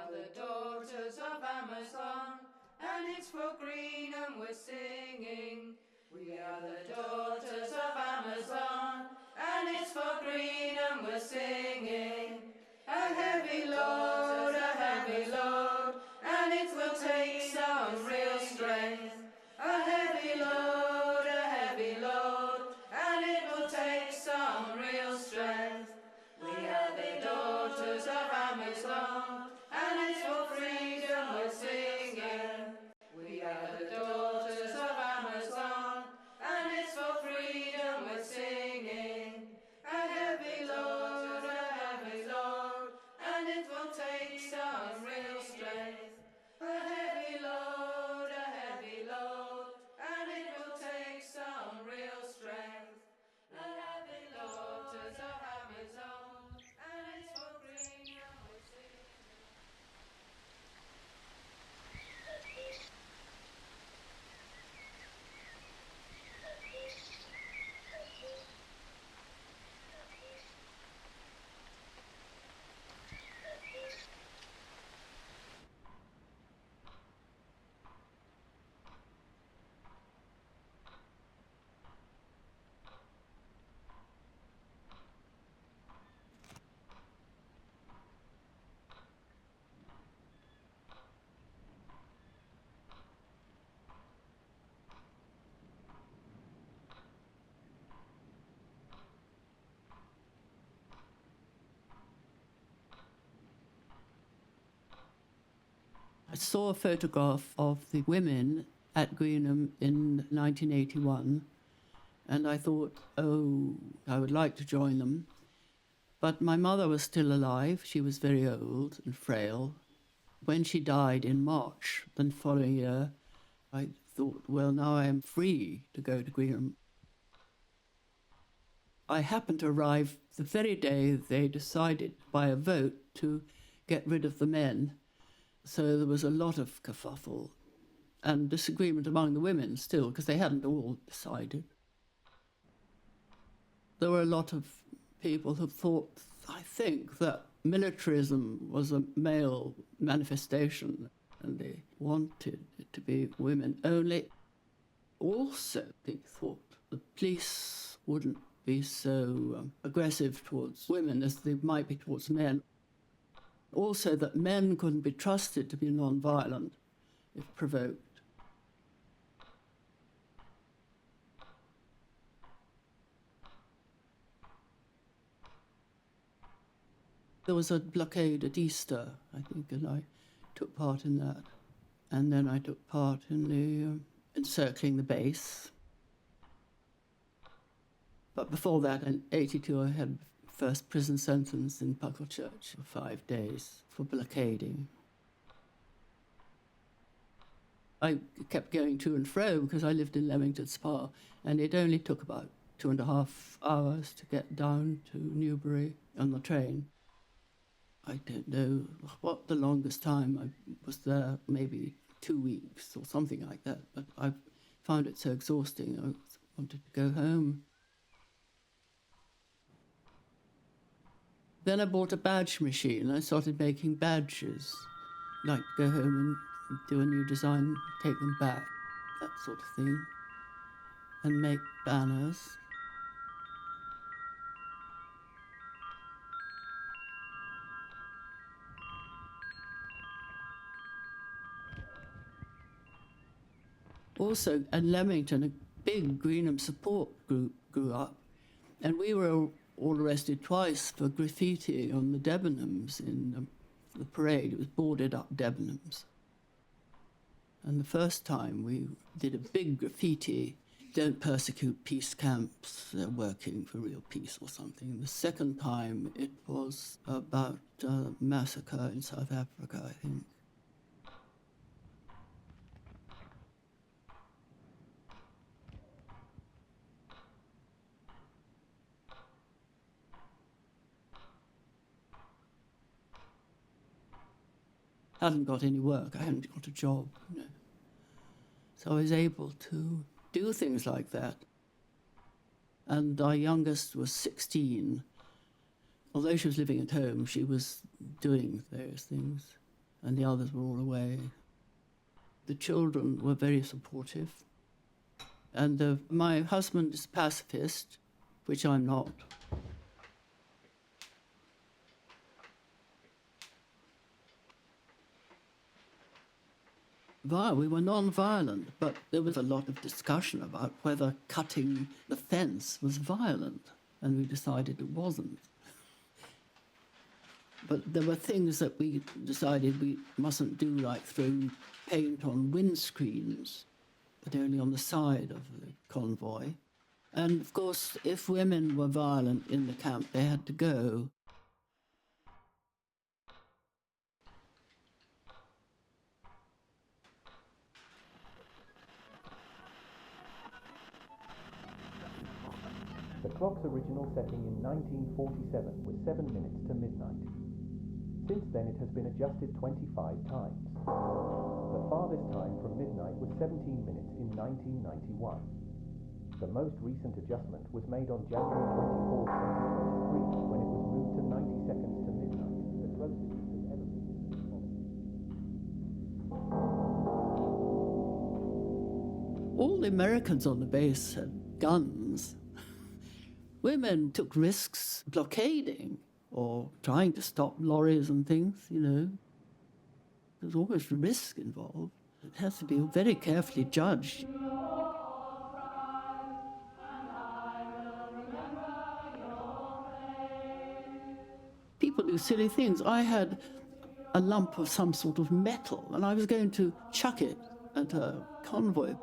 are the daughters of Amazon, and it's for Greenham we're singing. We are the daughters of Amazon, and it's for Greenham we're singing. A heavy load, and it will take some real strength. A heavy load, and it will take some real strength. We are the daughters of Amazon, and it's for freedom we're singing. We are the daughters of Amazon, and it's for freedom we're singing. A heavy load, and it will take some real strength. A heavy load, and it will take some real strength. A heavy daughters of Amazon, and it's for freedom we're singing. I saw a photograph of the women at Greenham in 1981, and I thought, oh, I would like to join them. But my mother was still alive. She was very old and frail. When she died in March the following year, I thought, well, now I am free to go to Greenham. I happened to arrive the very day they decided by a vote to get rid of the men. So there was a lot of kerfuffle and disagreement among the women still, because they hadn't all decided. There were a lot of people who thought, I think, that militarism was a male manifestation and they wanted it to be women only. Also, they thought the police wouldn't be so aggressive towards women as they might be towards men. Also, that men couldn't be trusted to be non-violent if provoked. There was a blockade at Easter, I think, and I took part in that. And then I took part in the encircling the base. But before that, in 1982, I had first prison sentence in Pucklechurch for 5 days for blockading. I kept going to and fro because I lived in Leamington Spa, and it only took about 2.5 hours to get down to Newbury on the train. I don't know what the longest time I was there, maybe 2 weeks or something like that, but I found it so exhausting I wanted to go home. Then I bought a badge machine. I started making badges. Like to go home and do a new design, take them back, that sort of thing, and make banners. Also, at Leamington, a big Greenham support group grew up, and we were all arrested twice for graffiti on the Debenhams in the parade. It was boarded up Debenhams. And the first time we did a big graffiti, "Don't persecute peace camps, they're working for real peace," or something. And the second time it was about a massacre in South Africa, I think. I hadn't got any work, I hadn't got a job, you know. So I was able to do things like that. And our youngest was 16. Although she was living at home, she was doing various things. and the others were all away. The children were very supportive, and my husband is a pacifist, which I'm not. We were non-violent, but there was a lot of discussion about whether cutting the fence was violent, and we decided it wasn't. But there were things that we decided we mustn't do, like throwing paint on windscreens, but only on the side of the convoy. And of course, if women were violent in the camp, they had to go. The clock's original setting in 1947 was 7 minutes to midnight. Since then it has been adjusted 25 times. The farthest time from midnight was 17 minutes in 1991. The most recent adjustment was made on January 24, 2023, when it was moved to 90 seconds to midnight, the closest it has ever been to the clock. All the Americans on the base had guns. Women took risks blockading or trying to stop lorries and things, you know. There's always risk involved. It has to be very carefully judged. People do silly things. I had a lump of some sort of metal and I was going to chuck it at a convoy.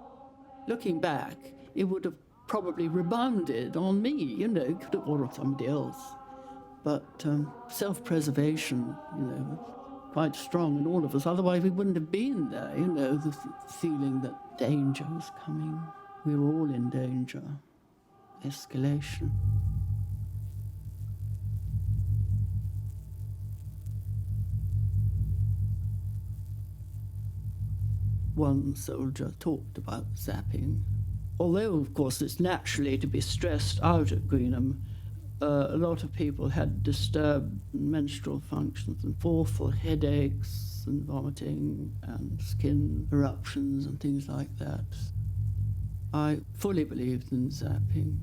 Looking back, it would have probably rebounded on me, you know, it could have gone on somebody else. But self-preservation, you know, quite strong in all of us. Otherwise we wouldn't have been there, you know, the feeling that danger was coming. We were all in danger. Escalation. One soldier talked about zapping. Although, of course, it's naturally to be stressed out at Greenham, a lot of people had disturbed menstrual functions and awful headaches and vomiting and skin eruptions and things like that. I fully believed in zapping.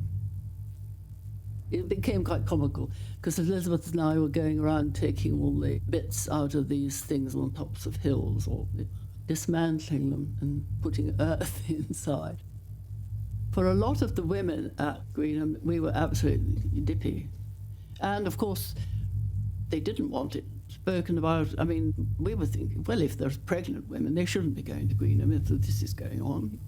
It became quite comical because Elizabeth and I were going around taking all the bits out of these things on tops of hills or dismantling them and putting earth inside. For a lot of the women at Greenham, we were absolutely dippy. And of course, they didn't want it spoken about. I mean, we were thinking, well, if there's pregnant women, they shouldn't be going to Greenham if this is going on.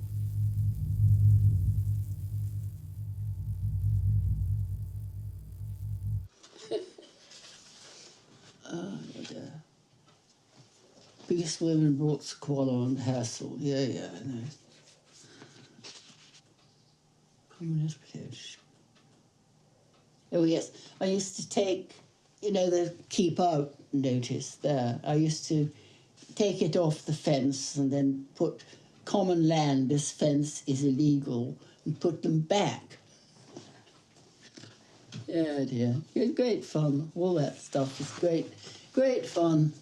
Oh, dear. Biggest women brought squalor and hassle. Yeah, I know. Communist pledge. Oh, yes. I used to take, you know, the keep out notice there. I used to take it off the fence and then put common land, this fence is illegal, and put them back. Yeah, dear. It was great fun. All that stuff was great fun.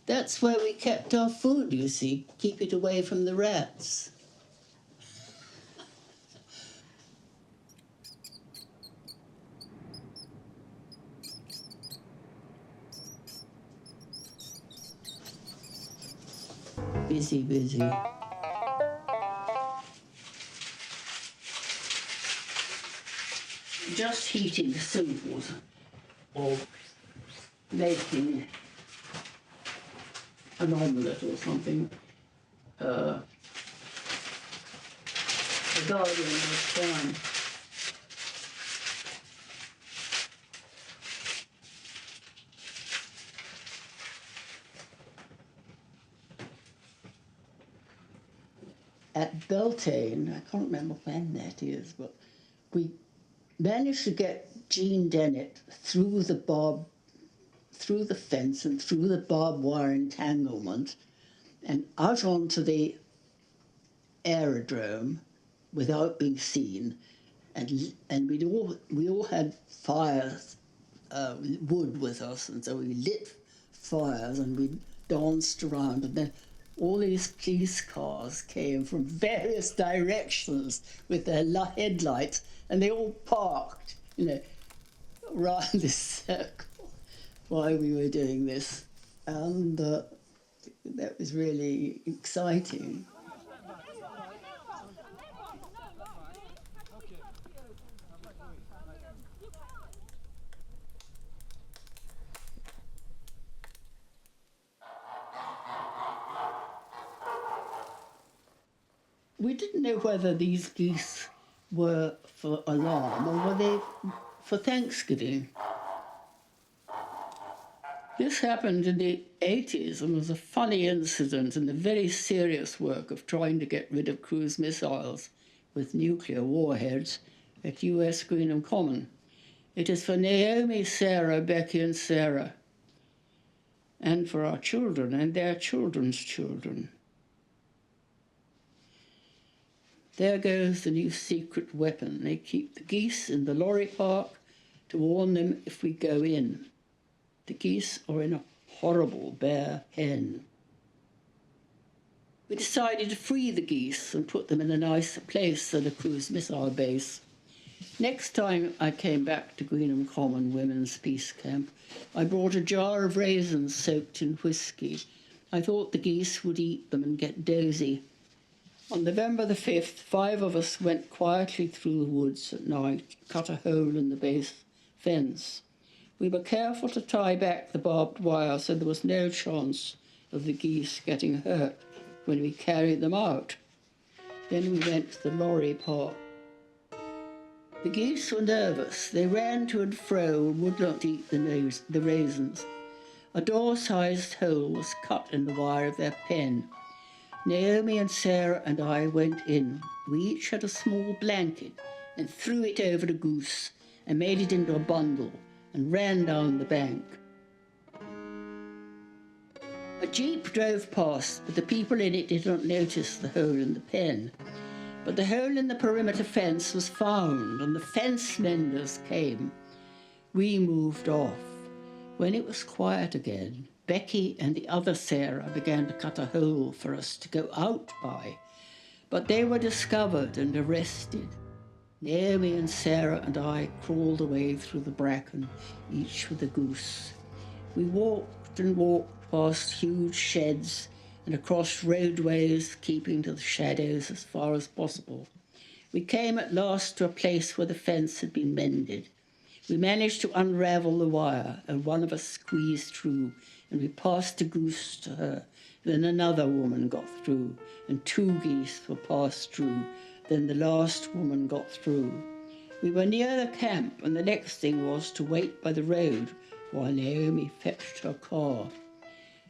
That's where we kept our food, you see. Keep it away from the rats. Busy. Just heating the soup or making an omelette or something. The garden was fine. At Beltane, I can't remember when that is, but we managed to get Jean Dennett through the fence and through the barbed wire entanglement and out onto the aerodrome without being seen. And we all had fires, wood with us, and so we lit fires, and we danced around, and then all these police cars came from various directions with their headlights, and they all parked, around this circle while we were doing this. And that was really exciting. We didn't know whether these geese were for alarm or were they for Thanksgiving. This happened in the 80s and was a funny incident in the very serious work of trying to get rid of cruise missiles with nuclear warheads at US Greenham Common. It is for Naomi, Sarah, Becky and Sarah, and for our children and their children's children. There goes the new secret weapon. They keep the geese in the lorry park to warn them if we go in. The geese are in a horrible bare hen. We decided to free the geese and put them in a nicer place than a cruise missile base. Next time I came back to Greenham Common Women's Peace Camp, I brought a jar of raisins soaked in whiskey. I thought the geese would eat them and get dozy. On November the 5th, 5 of us went quietly through the woods at night, cut a hole in the base fence. We were careful to tie back the barbed wire so there was no chance of the geese getting hurt when we carried them out. Then we went to the lorry park. The geese were nervous. They ran to and fro and would not eat the raisins. A door-sized hole was cut in the wire of their pen. Naomi and Sarah and I went in. We each had a small blanket and threw it over a goose and made it into a bundle and ran down the bank. A jeep drove past, but the people in it did not notice the hole in the pen. But the hole in the perimeter fence was found, and the fence menders came. We moved off. When it was quiet again, Becky and the other Sarah began to cut a hole for us to go out by, but they were discovered and arrested. Naomi and Sarah and I crawled away through the bracken, each with a goose. We walked and walked past huge sheds and across roadways, keeping to the shadows as far as possible. We came at last to a place where the fence had been mended. We managed to unravel the wire, and one of us squeezed through, and we passed a goose to her. Then another woman got through, and 2 geese were passed through. Then the last woman got through. We were near the camp, and the next thing was to wait by the road while Naomi fetched her car.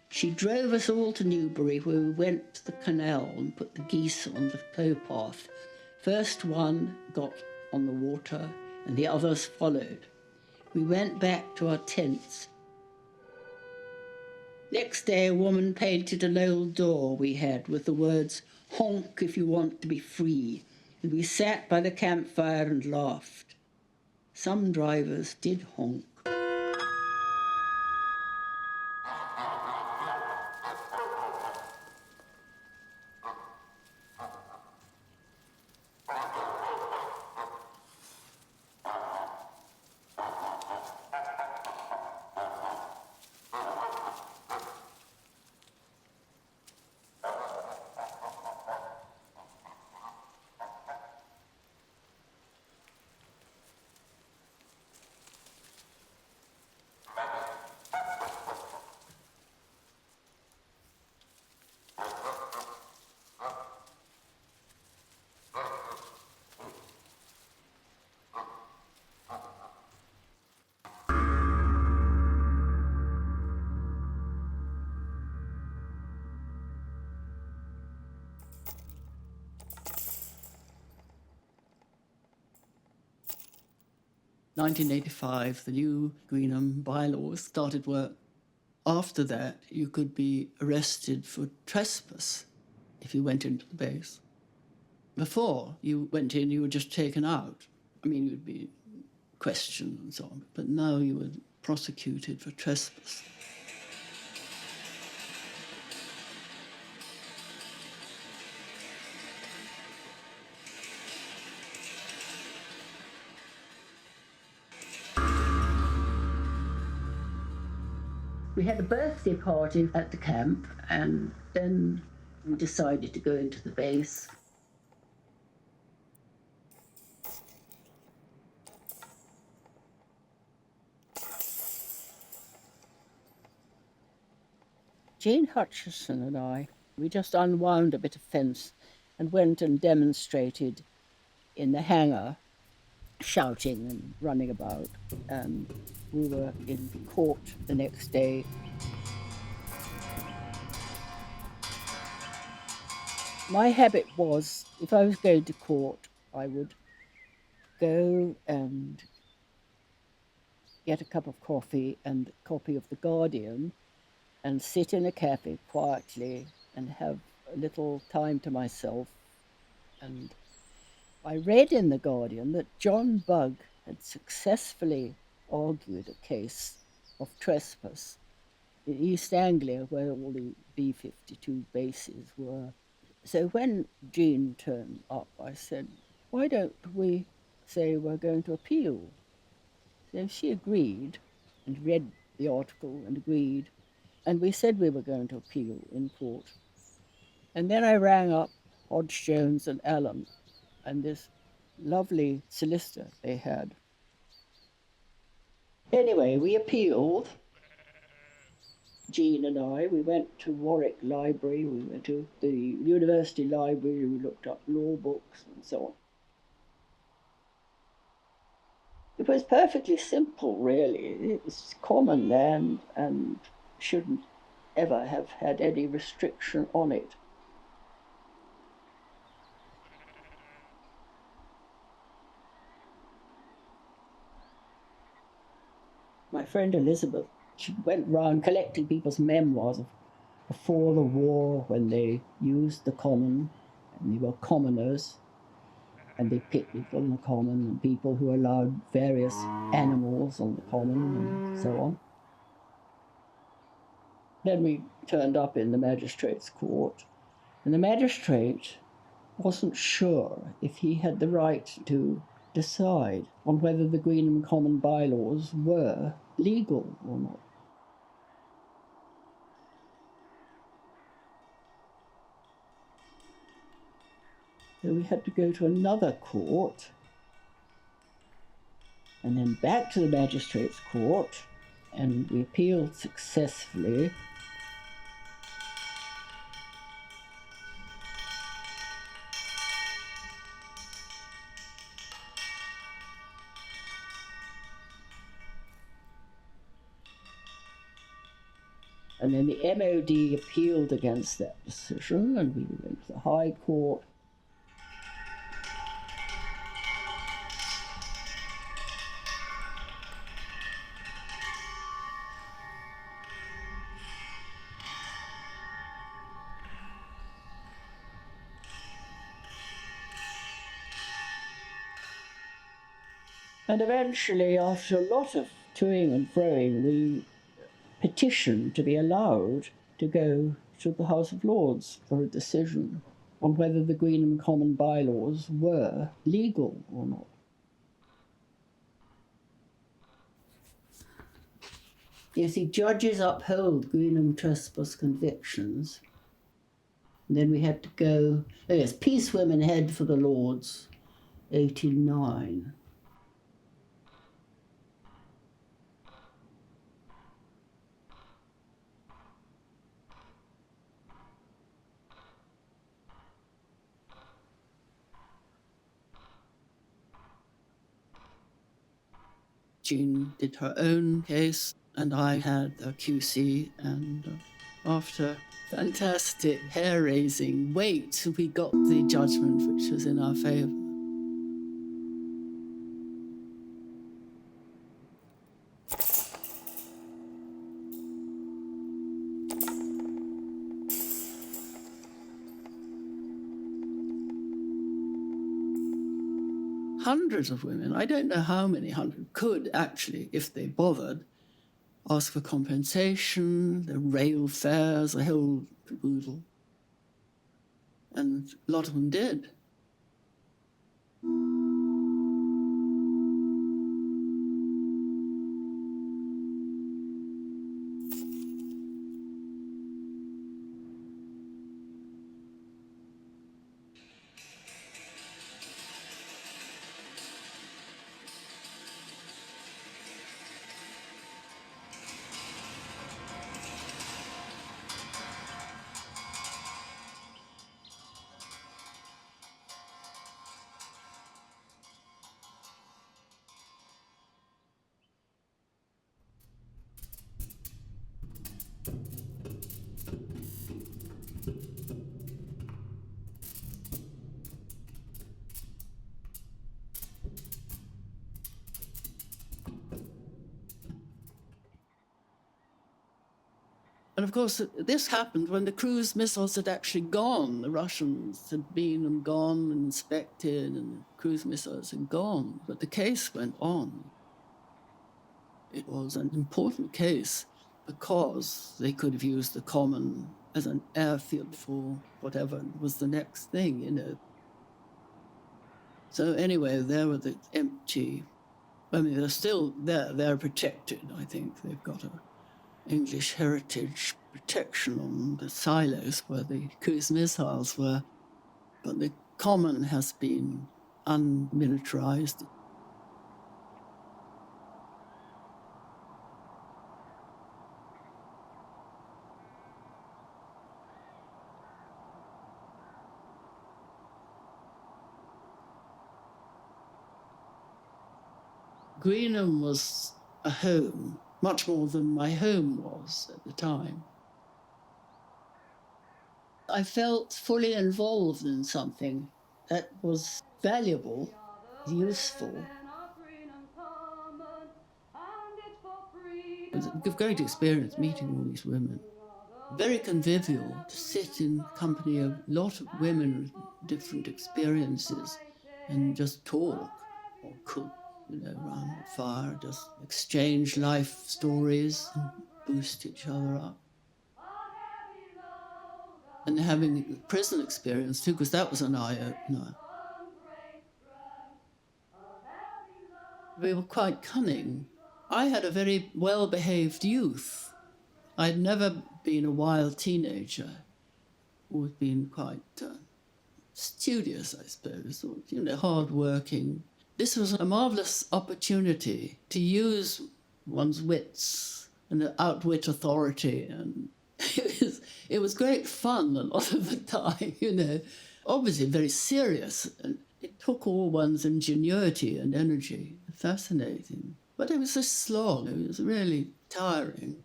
She drove us all to Newbury, where we went to the canal and put the geese on the towpath. First one got on the water, and the others followed. We went back to our tents. Next day, a woman painted an old door we had with the words, "Honk if you want to be free," and we sat by the campfire and laughed. Some drivers did honk. In 1985, the new Greenham bylaws started work. After that, you could be arrested for trespass if you went into the base. Before you went in, you were just taken out. I mean, you'd be questioned and so on, but now you were prosecuted for trespass. We had a birthday party at the camp, and then we decided to go into the base. Jane Hutchison and I, we just unwound a bit of fence and went and demonstrated in the hangar, shouting and running about. And we were in court the next day. My habit was, if I was going to court, I would go and get a cup of coffee and a copy of The Guardian and sit in a cafe quietly and have a little time to myself. And I read in The Guardian that John Bugg had successfully argued a case of trespass in East Anglia, where all the B-52 bases were. So when Jean turned up, I said, why don't we say we're going to appeal? So she agreed and read the article and agreed. And we said we were going to appeal in court. And then I rang up Hodge, Jones and Allen and this lovely solicitor they had. Anyway, we appealed. Jean and I, we went to Warwick Library, we went to the University Library, we looked up law books and so on. It was perfectly simple, really. It was common land and shouldn't ever have had any restriction on it. My friend Elizabeth, she went round collecting people's memoirs of before the war, when they used the common, and they were commoners, and they picnicked on the common, and people who allowed various animals on the common, and so on. Then we turned up in the magistrate's court, and the magistrate wasn't sure if he had the right to decide on whether the Greenham Common bylaws were legal or not. So we had to go to another court, and then back to the magistrate's court, and we appealed successfully. And then the MOD appealed against that decision, and we went to the High Court. And eventually, after a lot of toing and froing, we petitioned to be allowed to go to the House of Lords for a decision on whether the Greenham Common bylaws were legal or not. You see, judges uphold Greenham trespass convictions. And then we had to go, oh yes, Peace Women Head for the Lords, 89. Jean did her own case, and I had a QC, and after fantastic hair-raising wait, we got the judgment which was in our favour. Hundreds of women, I don't know how many hundred, could actually, if they bothered, ask for compensation, the rail fares, the whole caboodle. And a lot of them did. And of course, this happened when the cruise missiles had actually gone. The Russians had been and gone and inspected, and the cruise missiles had gone. But the case went on. It was an important case because they could have used the common as an airfield for whatever was the next thing, you know. So anyway, there were the empty. I mean, they're still there. They're protected, I think. They've got a English heritage protection on the silos where the cruise missiles were. But the common has been unmilitarized. Greenham was a home, much more than my home was at the time. I felt fully involved in something that was valuable, useful. It was a great experience meeting all these women. Very convivial to sit in company of a lot of women with different experiences and just talk or cook. You know, around the fire, just exchange life stories and boost each other up. And having a prison experience too, because that was an eye-opener. We were quite cunning. I had a very well-behaved youth. I'd never been a wild teenager, always been quite studious, I suppose, or, you know, hard-working. This was a marvellous opportunity to use one's wits and outwit authority, and it was great fun a lot of the time, you know. Obviously very serious, and it took all one's ingenuity and energy. Fascinating. But it was a slog. It was really tiring.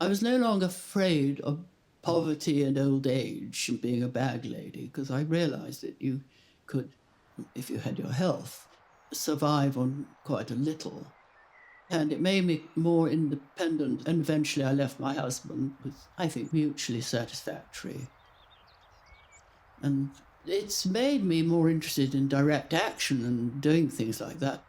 I was no longer afraid of poverty and old age and being a bag lady, because I realised that you could, if you had your health, survive on quite a little. And it made me more independent, and eventually I left my husband with, I think, mutually satisfactory. And it's made me more interested in direct action and doing things like that.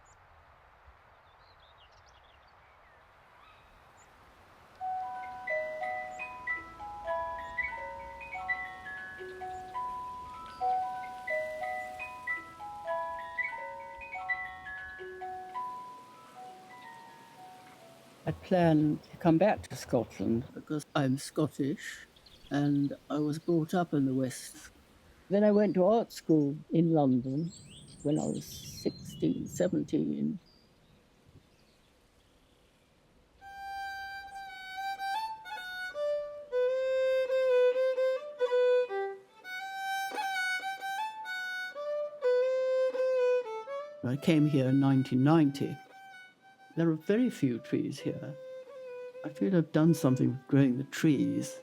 I planned to come back to Scotland because I'm Scottish and I was brought up in the West. Then I went to art school in London when I was 16, 17. I came here in 1990. There are very few trees here. I feel I've done something with growing the trees,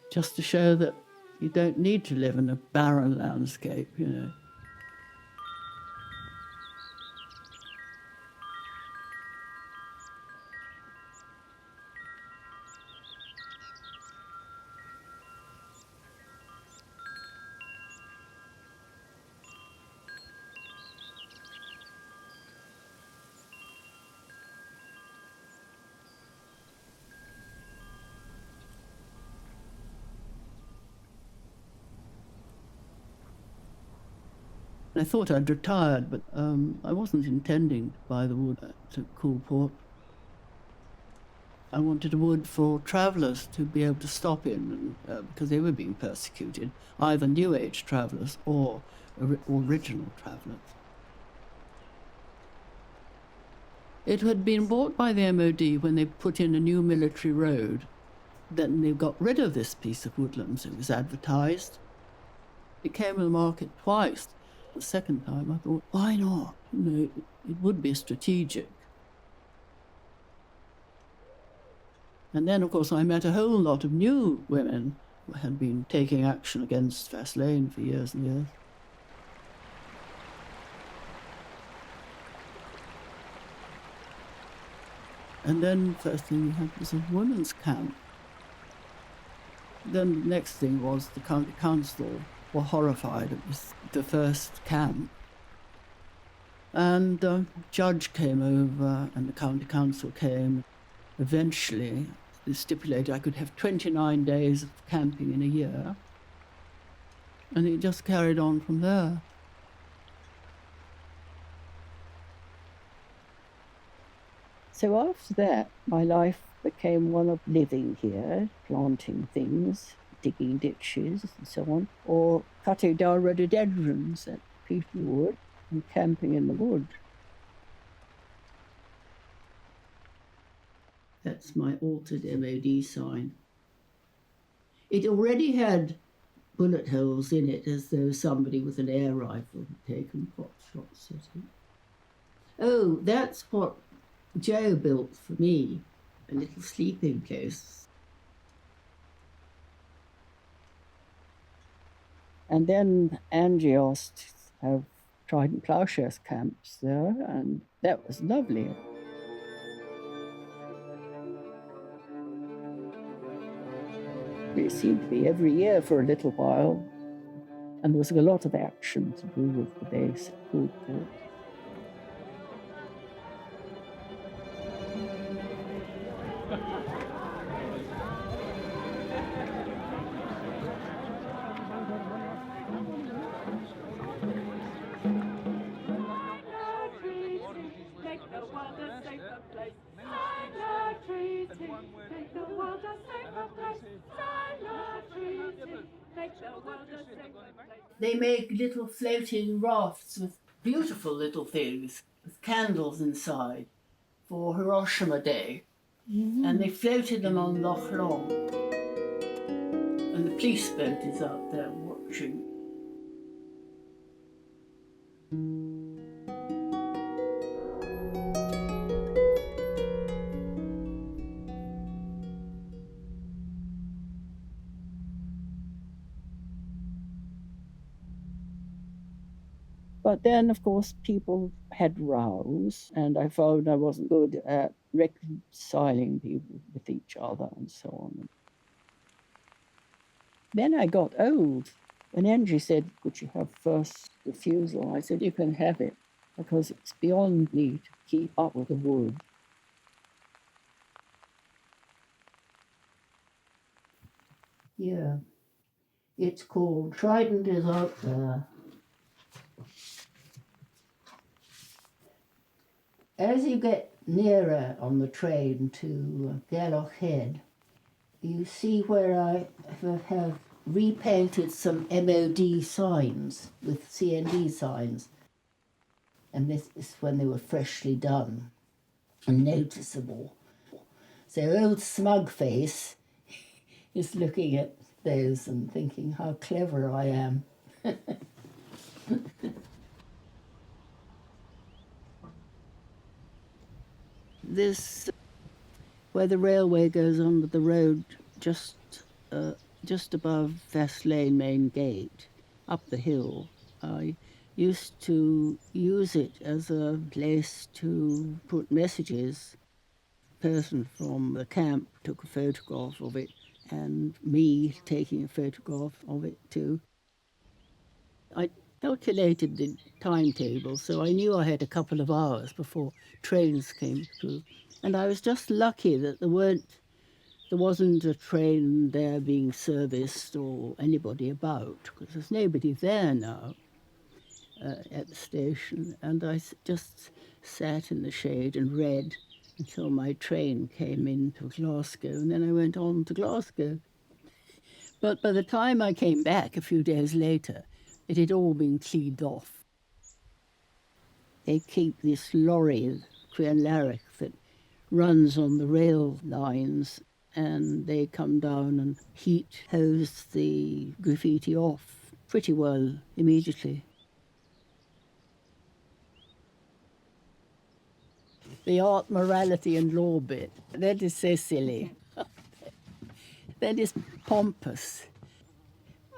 just to show that you don't need to live in a barren landscape, you know. I thought I'd retired, but I wasn't intending to buy the wood at Coolport. I wanted a wood for travellers to be able to stop in, because they were being persecuted, either New Age travellers or original travellers. It had been bought by the MOD when they put in a new military road. Then they got rid of this piece of woodlands. It was advertised. It came to the market twice. The second time I thought, why not? You know, it would be strategic. And then, of course, I met a whole lot of new women who had been taking action against fast lane for years and years. And then first thing we had was a women's camp. Then the next thing was the county council were horrified. It was the first camp. And the judge came over and the county council came. Eventually, they stipulated I could have 29 days of camping in a year. And it just carried on from there. So after that, my life became one of living here, planting things, digging ditches and so on, or cutting down rhododendrons that people would, and camping in the wood. That's my altered MOD sign. It already had bullet holes in it, as though somebody with an air rifle had taken pot shots at it. Oh, that's what Joe built for me, a little sleeping place. And then Angie asked to have Trident Ploughshares camps there, and that was lovely. It seemed to be every year for a little while, and there was a lot of action to do with the base food court. They make little floating rafts with beautiful little things, with candles inside, for Hiroshima Day. And they floated them on Loch Long. And the police boat is out there watching. But then, of course, people had rows, and I found I wasn't good at reconciling people with each other and so on. Then I got old, and Angie said, could you have first refusal? I said, you can have it, because it's beyond me to keep up with the wood. Yeah. It's called Trident is Out There. As you get nearer on the train to Gairloch Head, you see where I have repainted some MOD signs with CND signs. And this is when they were freshly done and noticeable. So old Smugface is looking at those and thinking how clever I am. This, where the railway goes under the road, just above Vest Lane main gate, up the hill, I used to use it as a place to put messages. A person from the camp took a photograph of it, and me taking a photograph of it too. I calculated the timetable, so I knew I had a couple of hours before trains came through. And I was just lucky that there wasn't a train there being serviced or anybody about, because there's nobody there now at the station. And I just sat in the shade and read until my train came into Glasgow, and then I went on to Glasgow. But by the time I came back a few days later, it had all been cleaned off. They keep this lorry, Crian Larrick, that runs on the rail lines, and they come down and heat hose the graffiti off pretty well immediately. The art, morality and law bit, that is so silly. That is pompous.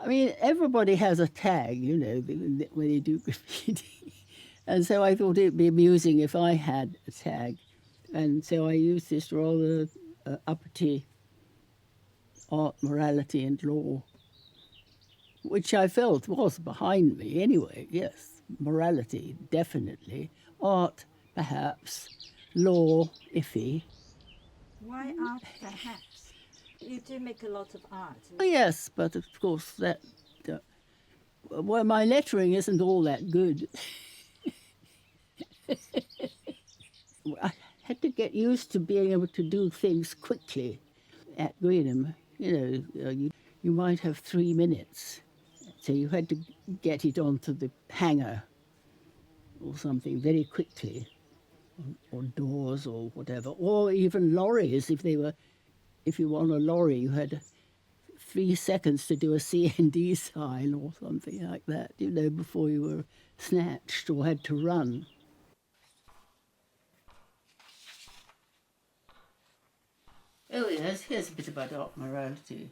I mean, everybody has a tag, you know, when they do graffiti. And so I thought it'd be amusing if I had a tag. And so I used this rather uppity art, morality and law, which I felt was behind me anyway, yes. Morality, definitely. Art, perhaps. Law, iffy. Why art, perhaps? You do make a lot of art. Oh, yes, but of course well, my lettering isn't all that good. I had to get used to being able to do things quickly at Greenham. You might have 3 minutes, so you had to get it onto the hanger or something very quickly, or doors or whatever, or even lorries. If you were on a lorry, you had 3 seconds to do a C&D sign or something like that, before you were snatched or had to run. Oh yes, here's a bit about art morality.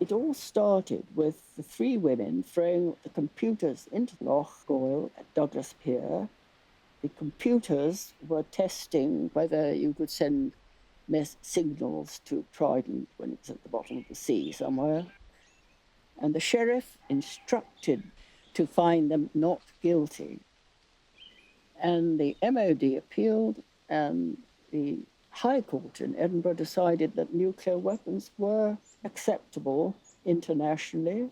It all started with the 3 women throwing the computers into Loch Goil at Douglas Pier. The computers were testing whether you could send signals to Trident when it was at the bottom of the sea somewhere. And the sheriff instructed to find them not guilty. And the MOD appealed, and the High Court in Edinburgh decided that nuclear weapons were acceptable internationally.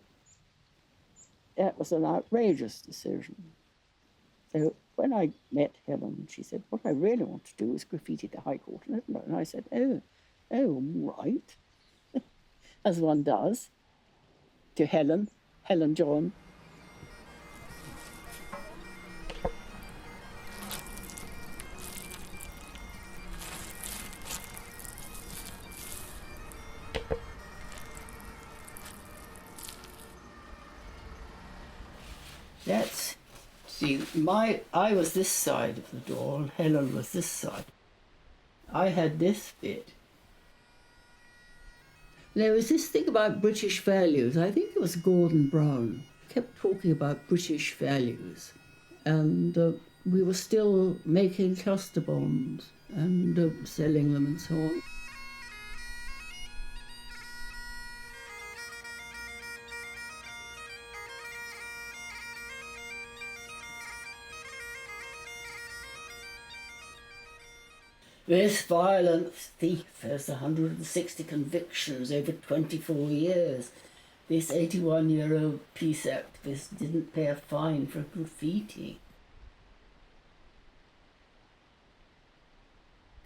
That was an outrageous decision. So when I met Helen, she said, what I really want to do is graffiti the High Court in Edinburgh. And I said, oh, right, as one does, to Helen John. I was this side of the door and Helen was this side. I had this bit. There was this thing about British values. I think it was Gordon Brown. Kept talking about British values. And we were still making cluster bombs and selling them and so on. This violent thief has 160 convictions over 24 years. This 81-year-old peace activist didn't pay a fine for graffiti.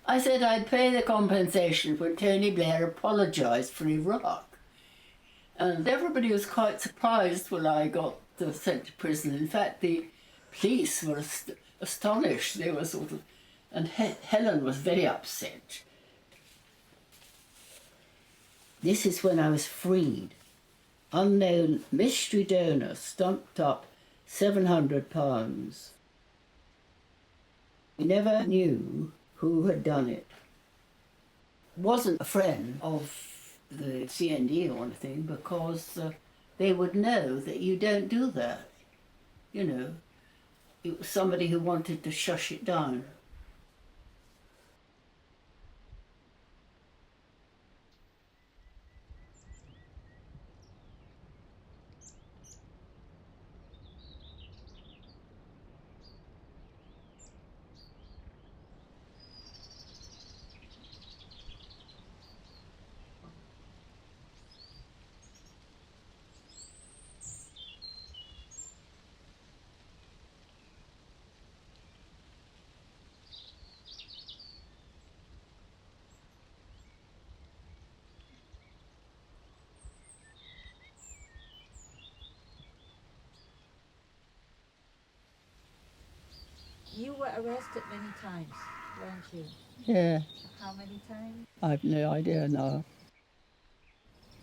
I said I'd pay the compensation when Tony Blair apologised for Iraq. And everybody was quite surprised when I got sent to prison. In fact, the police were astonished. They were sort of... And Helen was very upset. This is when I was freed. Unknown mystery donor stumped up £700. We never knew who had done it. Wasn't a friend of the CND or anything, because they would know that you don't do that. It was somebody who wanted to shush it down. arrested many times, weren't you? Yeah, How many times? I've no idea now.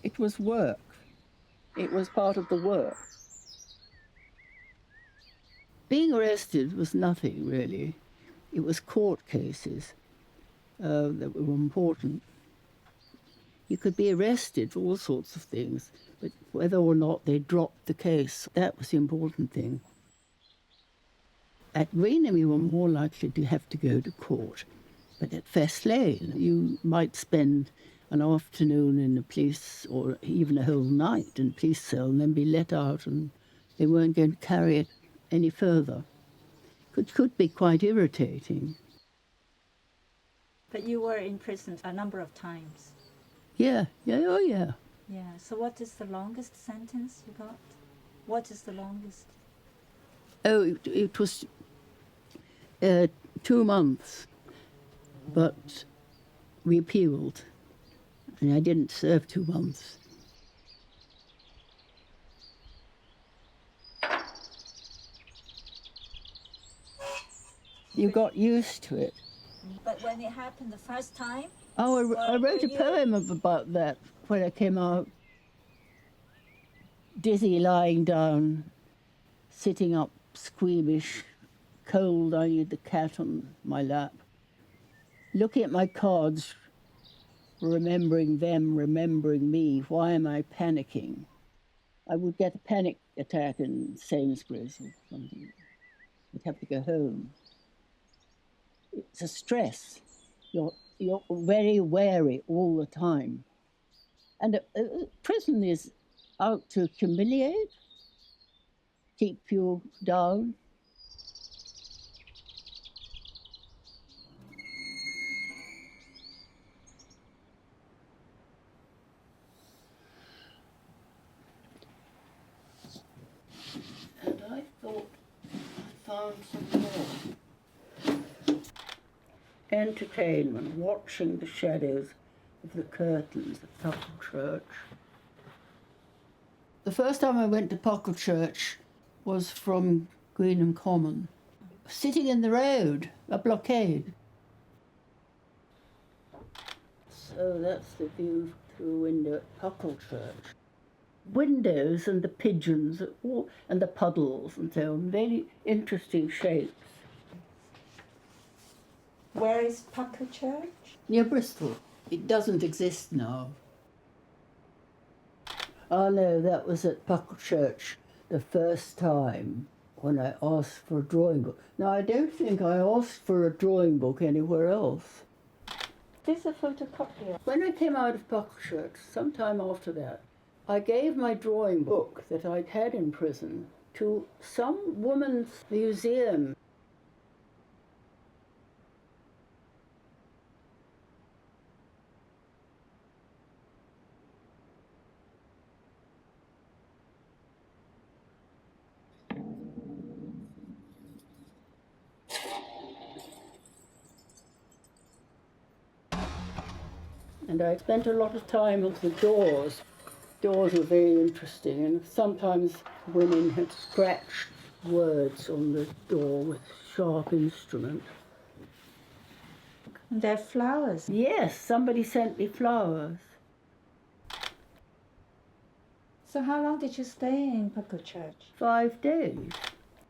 It was work. It was part of the work. Being arrested was nothing, really. It was court cases that were important. You could be arrested for all sorts of things, but whether or not they dropped the case, that was the important thing. At Greenham, you were more likely to have to go to court. But at Fess Lane, you might spend an afternoon in a police, or even a whole night in a police cell, and then be let out, and they weren't going to carry it any further. It could be quite irritating. But you were in prison a number of times. Yeah, oh yeah. Yeah. So what is the longest sentence you got? What is the longest? Oh, it was 2 months, but we appealed, and I didn't serve 2 months. You got used to it. But when it happened the first time? Oh, I wrote a you- poem about that when I came out. Dizzy, lying down, sitting up, squeamish, cold, I need the cat on my lap. Looking at my cards, remembering them, remembering me. Why am I panicking? I would get a panic attack in Sainsbury's or something. I'd have to go home. It's a stress. You're very wary all the time. And prison is out to humiliate, keep you down. And I thought I found some more. Entertainment, watching the shadows of the curtains at Puckle Church. The first time I went to Puckle Church was from Greenham Common. Sitting in the road, a blockade. So that's the view through a window at Puckle Church. Windows and the pigeons and the puddles and so on, very interesting shapes. Where is Puckle Church? Near Bristol. It doesn't exist now. Oh no, that was at Puckle Church the first time when I asked for a drawing book. Now, I don't think I asked for a drawing book anywhere else. This is a photocopier. When I came out of Puckle Church, sometime after that, I gave my drawing book that I'd had in prison to some woman's museum. And I spent a lot of time with the doors. Doors were very interesting, and sometimes women had scratched words on the door with sharp instrument. And there are flowers. Yes, somebody sent me flowers. So how long did you stay in Puckle Church? 5 days.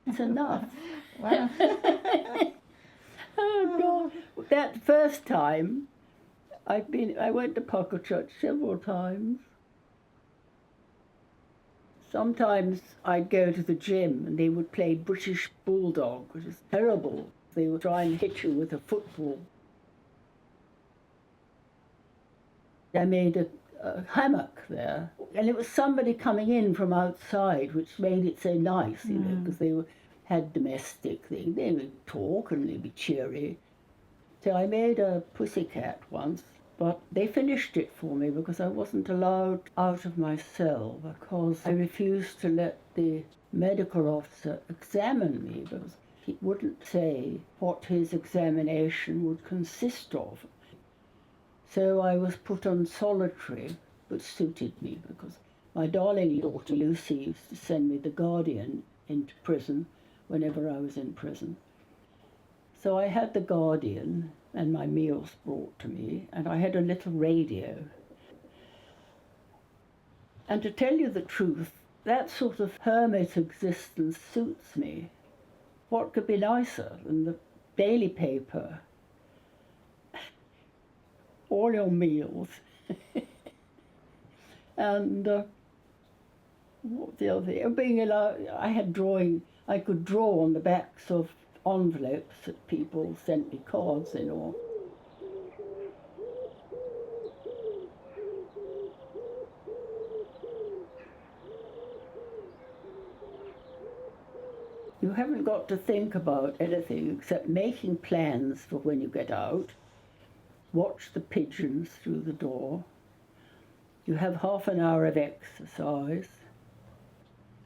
It's enough. Wow. Oh God! That first time, I went to Puckle Church several times. Sometimes I'd go to the gym and they would play British Bulldog, which is terrible. They would try and hit you with a football. I made a hammock there, and it was somebody coming in from outside, which made it so nice, you know, because they had domestic things. They would talk and they'd be cheery. So I made a pussycat once, but they finished it for me because I wasn't allowed out of my cell because I refused to let the medical officer examine me because he wouldn't say what his examination would consist of. So I was put on solitary, which suited me because my darling daughter Lucy used to send me the Guardian into prison whenever I was in prison. So I had the Guardian and my meals brought to me, and I had a little radio. And to tell you the truth, that sort of hermit existence suits me. What could be nicer than the daily paper, all your meals, and what the other thing? Being allowed, I could draw on the backs of envelopes that people sent me cards in, or you haven't got to think about anything except making plans for when you get out, watch the pigeons through the door, you have half an hour of exercise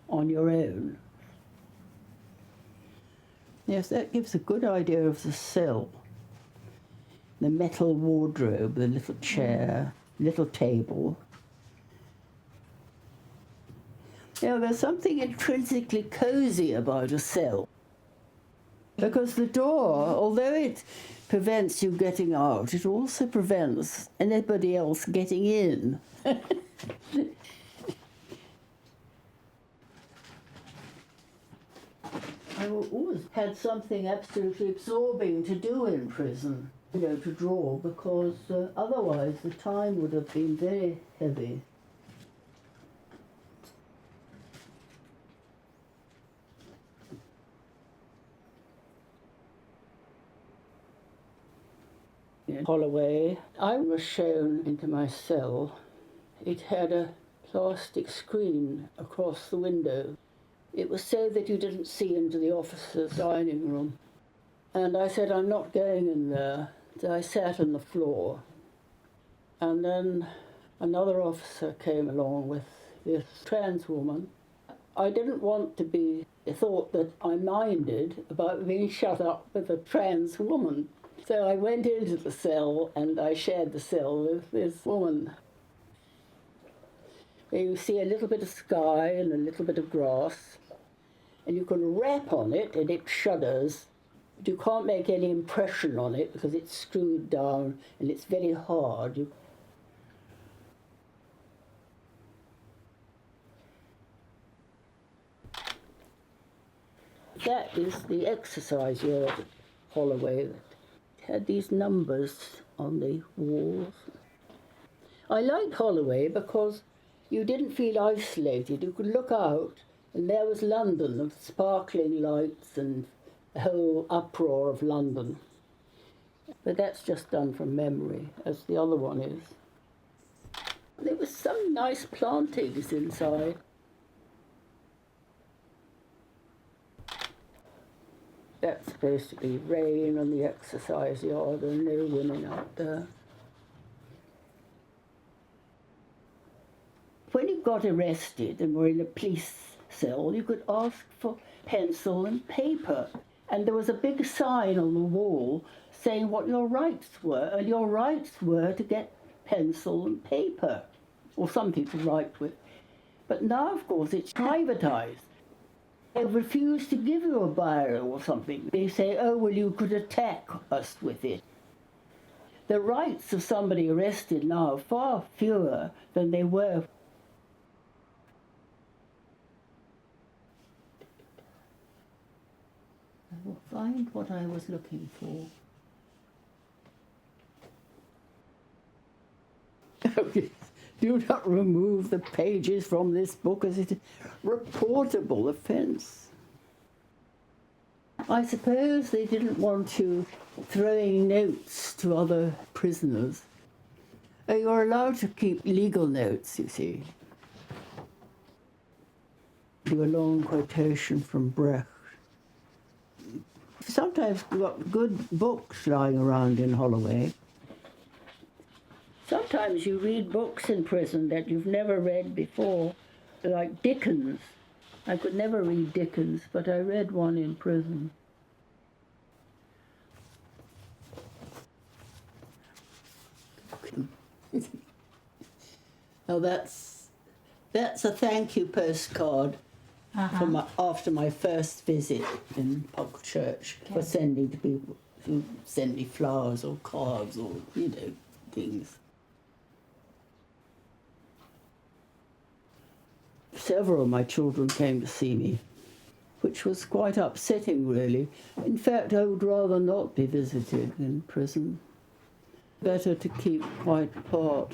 on your own. Yes, that gives a good idea of the cell. The metal wardrobe, the little chair, little table. You know, there's something intrinsically cosy about a cell. Because the door, although it prevents you getting out, it also prevents anybody else getting in. I always had something absolutely absorbing to do in prison, you know, to draw, because otherwise the time would have been very heavy. In Holloway, I was shown into my cell. It had a plastic screen across the window. It was so that you didn't see into the officers' dining room. And I said, I'm not going in there. So I sat on the floor. And then another officer came along with this trans woman. I didn't want to be thought that I minded about being shut up with a trans woman. So I went into the cell and I shared the cell with this woman. You see a little bit of sky and a little bit of grass, and you can rap on it and it shudders, but you can't make any impression on it because it's screwed down and it's very hard. That is the exercise yard at Holloway. It had these numbers on the walls. I liked Holloway because you didn't feel isolated. You could look out, and there was London, of sparkling lights and the whole uproar of London. But that's just done from memory, as the other one is. There was some nice plantings inside. That's supposed to be rain on the exercise yard and no women out there. When you got arrested and were in a police cell, you could ask for pencil and paper. And there was a big sign on the wall saying what your rights were. And your rights were to get pencil and paper, or something to write with. But now, of course, it's privatized. They refuse to give you a biro or something. They say, oh, well, you could attack us with it. The rights of somebody arrested now are far fewer than they were. I will find what I was looking for. Do not remove the pages from this book as it is a reportable offence. I suppose they didn't want you throwing notes to other prisoners. You're allowed to keep legal notes, you see. Do a long quotation from Brecht. Sometimes you've got good books lying around in Holloway. Sometimes you read books in prison that you've never read before, like Dickens. I could never read Dickens, but I read one in prison. Now that's a thank you postcard after my first visit in Puck Church for sending to people who send me flowers or cards or, things. Several of my children came to see me, which was quite upsetting, really. In fact, I would rather not be visited in prison. Better to keep quite apart.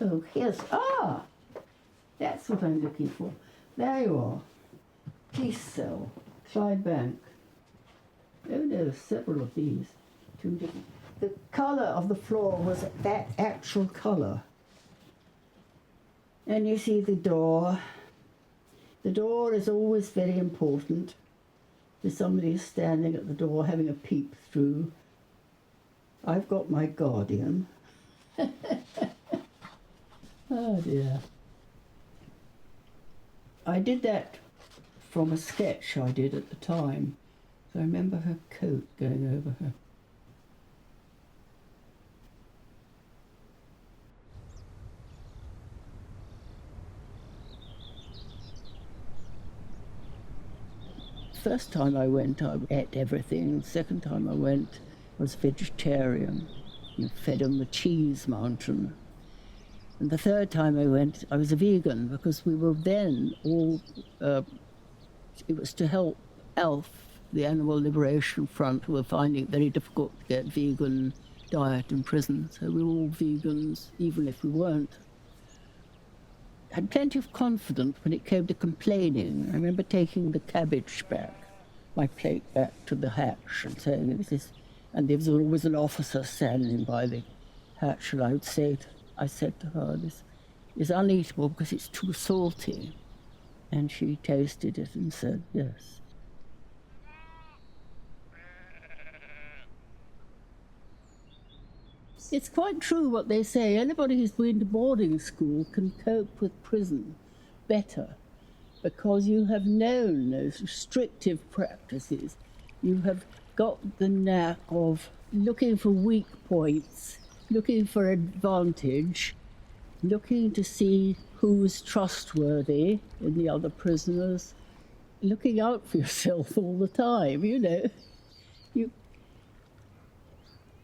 Oh, here's, that's what I'm looking for. There you are. Peace cell, Clyde Bank. Oh no, several of these. Two different. The colour of the floor was that actual colour. And you see the door. The door is always very important. There's somebody standing at the door having a peep through. I've got my guardian. Oh dear. I did that from a sketch I did at the time. So I remember her coat going over her. First time I went, I ate everything. Second time I went, I was vegetarian. You fed on the cheese mountain. And the third time I went, I was a vegan because we were then all, it was to help ALF, the Animal Liberation Front, who were finding it very difficult to get vegan diet in prison. So we were all vegans, even if we weren't. I had plenty of confidence when it came to complaining. I remember taking the cabbage back, my plate back to the hatch and saying, "This is," and there was always an officer standing by the hatch, and I said to her, "This is uneatable because it's too salty." And she tasted it and said, "Yes." It's quite true what they say. Anybody who's been to boarding school can cope with prison better because you have known those restrictive practices. You have got the knack of looking for weak points, looking for advantage, looking to see who's trustworthy in the other prisoners, looking out for yourself all the time,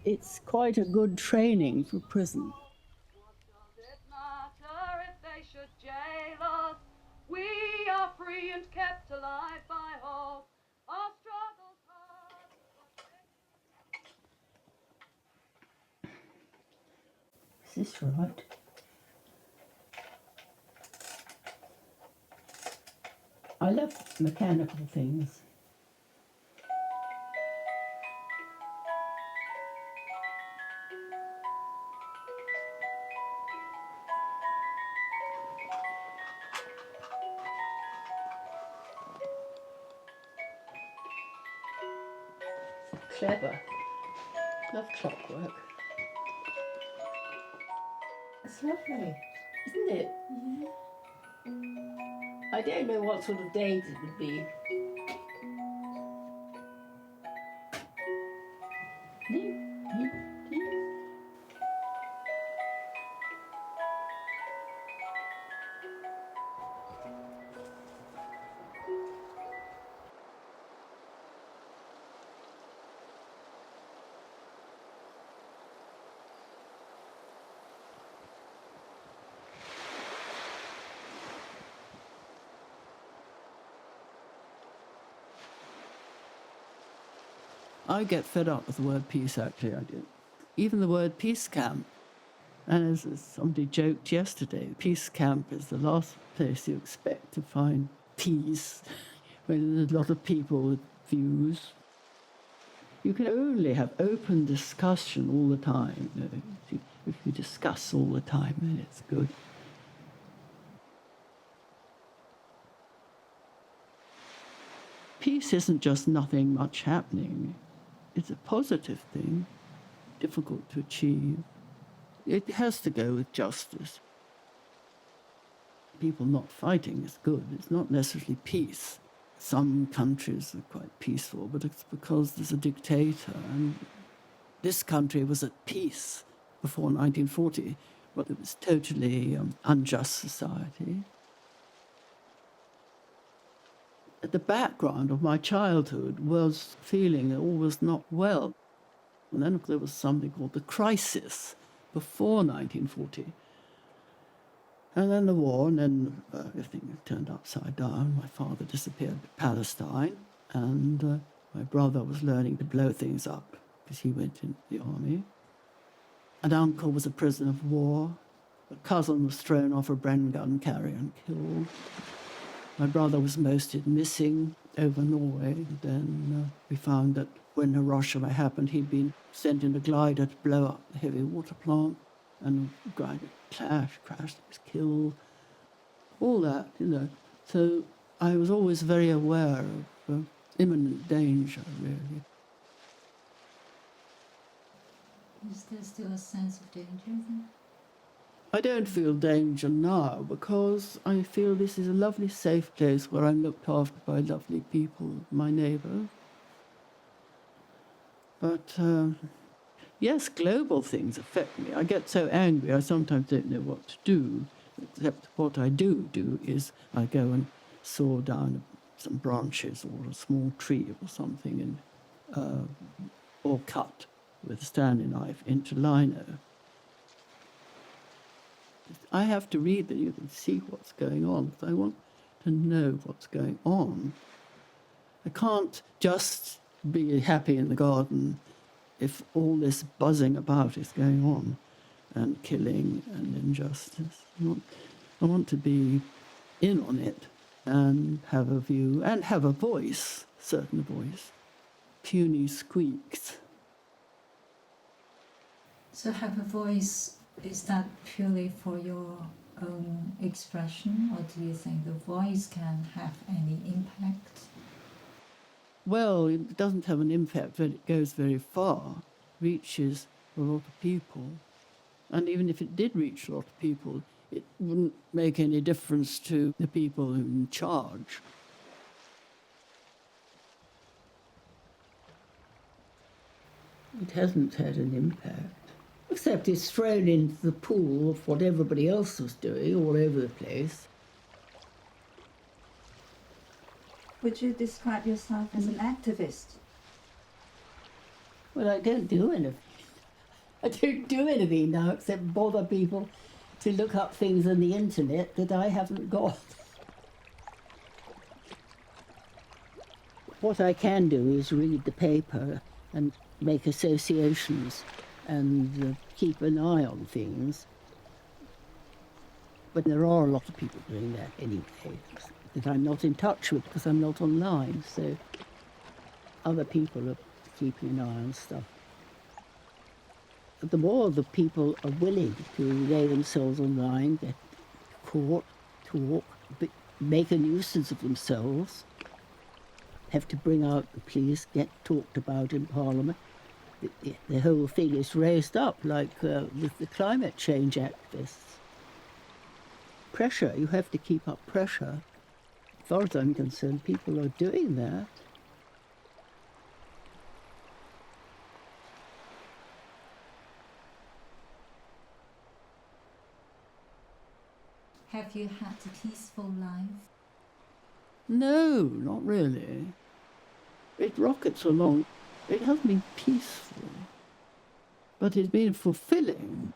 It's quite a good training for prison. What does it matter if they should jail us? We are free and kept alive by hope. Our struggles hard. Is this right? I love mechanical things. Clever. Love clockwork. It's lovely, isn't it? Mm-hmm. I don't know what sort of date it would be. I get fed up with the word peace, actually, I do. Even the word peace camp. And as somebody joked yesterday, peace camp is the last place you expect to find peace, when there's a lot of people with views. You can only have open discussion all the time. If you discuss all the time, then it's good. Peace isn't just nothing much happening. It's a positive thing, difficult to achieve. It has to go with justice. People not fighting is good. It's not necessarily peace. Some countries are quite peaceful, but it's because there's a dictator. And this country was at peace before 1940 Well, it was totally unjust society. At the background of my childhood was feeling that all was not well. And then there was something called the crisis before 1940. And then the war, and then everything turned upside down. My father disappeared to Palestine, and my brother was learning to blow things up because he went into the army. An uncle was a prisoner of war. A cousin was thrown off a Bren gun carrier and killed. My brother was posted missing over Norway. Then we found that when Hiroshima happened, he'd been sent in a glider to blow up the heavy water plant, and the glider crashed, he was killed. All that, you know. So I was always very aware of imminent danger, really. Is there still a sense of danger then? I don't feel danger now because I feel this is a lovely, safe place where I'm looked after by lovely people, my neighbours. But, yes, global things affect me. I get so angry I sometimes don't know what to do, except what I do is I go and saw down some branches or a small tree or something, and or cut with a Stanley knife into lino. I have to read that you can see what's going on. I want to know what's going on. I can't just be happy in the garden if all this buzzing about is going on, and killing and injustice. I want to be in on it and have a view and have a voice, certain voice. Puny squeaks. So have a voice, is that purely for your own expression, or do you think the voice can have any impact? Well, it doesn't have an impact, but it goes very far, reaches a lot of people. And even if it did reach a lot of people, it wouldn't make any difference to the people in charge. It hasn't had an impact, except it's thrown into the pool of what everybody else was doing all over the place. Would you describe yourself as an activist? Well, I don't do anything. I don't do anything now except bother people to look up things on the internet that I haven't got. What I can do is read the paper and make associations and keep an eye on things. But there are a lot of people doing that anyway that I'm not in touch with because I'm not online, so other people are keeping an eye on stuff. But the more the people are willing to lay themselves online, get caught, talk, make a nuisance of themselves, have to bring out the police, get talked about in Parliament, the whole thing is raised up, like with the climate change activists. Pressure, you have to keep up pressure. As far as I'm concerned, people are doing that. Have you had a peaceful life? No, not really. It rockets along. It hasn't been peaceful, but it's been fulfilling.